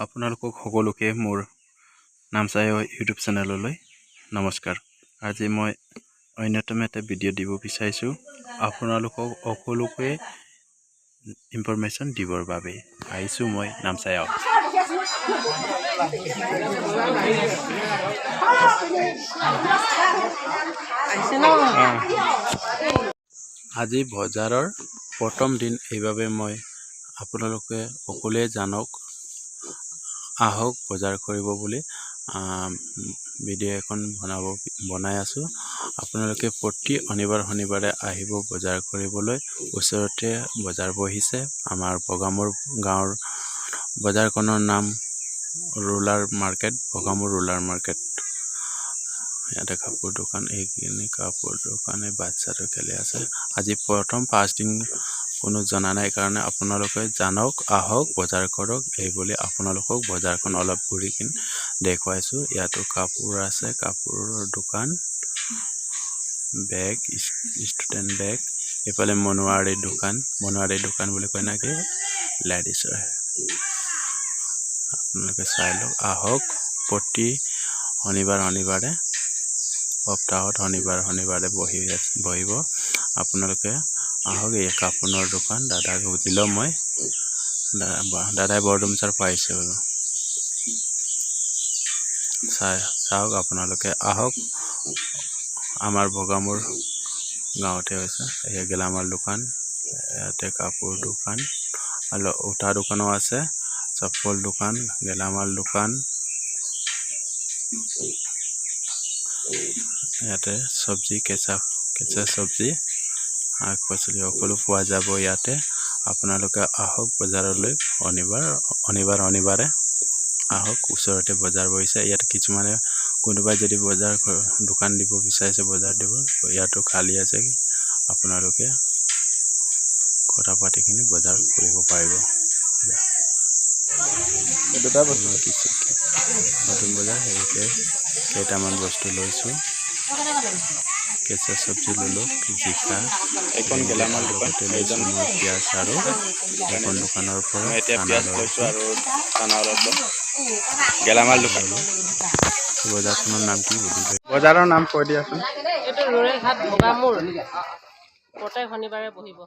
আপোনালোকক সকলোকে মোৰ নামচাই ইউটিউব চেনেললৈ নমস্কাৰ। আজি মই অন্যতম এটা ভিডিঅ' দিব বিচাৰিছোঁ আপোনালোকক সকলোকে ইনফৰমেশ্যন দিবৰ বাবে আহিছোঁ মই নামচাই। আজি বজাৰৰ প্ৰথম দিন, এইবাবে মই আপোনালোকে সকলোৱে জানক আহক বজাৰ কৰিব বুলি ভিডিঅ' এখন বনাই আছোঁ। আপোনালোকে প্ৰতি শনিবাৰে আহিব বজাৰ কৰিবলৈ। ওচৰতে বজাৰ বহিছে। আমাৰ বগামুৰ গাঁৱৰ বজাৰখনৰ নাম ৰুলাৰ মাৰ্কেট, বগামুৰ ৰুলাৰ মাৰ্কেট। ইয়াতে কাপোৰ দোকান, এইখিনি কাপোৰ দোকানে বাচ্চাটো খেলি আছে। আজি প্ৰথম 5 দিন কোনো জনা নাই কাৰণে আপোনালোকে জানক আহক বজাৰ কৰক, এইবুলি আপোনালোকক বজাৰখন অলপ ঘূৰি কিনে দেখুৱাইছোঁ। ইয়াতো কাপোৰ আছে, কাপোৰৰ দোকান, বেগ, ষ্টুডেণ্ট বেগ। এইফালে মনোৱাৰী দোকান বুলি কয় নাকি, লেডিছৰ। আপোনালোকে চাই লওক, আহক প্ৰতি শনিবাৰে সপ্তাহত শনিবাৰে বহিব। আপোনালোকে আহক। এই কাপোৰৰ দোকান দাদাক সুধিলোঁ মই, দাদাই বৰডুমচাৰ পাইছে বোলো। চাওক আপোনালোকে আহক। আমাৰ বগামুৰ গাঁৱতে হৈছে। এই গেলামাল দোকান, ইয়াতে কাপোৰ দোকান আৰু উঠা দোকানো আছে, চপ্পল দোকান, গেলামাল দোকান। ইয়াতে চব্জি, কেঁচা চব্জি, শাক পাচলি সকলো পোৱা যাব ইয়াতে। আপোনালোকে আহক বজাৰলৈ শনিবাৰে আহক। ওচৰতে বজাৰ বহিছে। ইয়াত কিছুমানে কোনোবাই যদি বজাৰ দোকান দিব বিচাৰিছে, বজাৰ দিব, ইয়াতো খালী আছে। আপোনালোকে কথা পাতি কিনে বজাৰ কৰিব পাৰিব। নতুন বজাৰ সেইকে কেইটামান বস্তু লৈছোঁ। কেঁচা চব্জি ললোঁ, জিকা, এখন গেলামাল লগতে লৈছোঁ মই পিঁয়াজ, আৰু এখন দোকানৰ পৰা গেলামাল দোকান। বজাৰখনৰ নাম কি সুধিলে? বজাৰৰ নাম কৈ দিয়াচোন। এইটো ৰুৰেল হাট বগামুৰ, প্ৰত্যেক শনিবাৰে বহিব।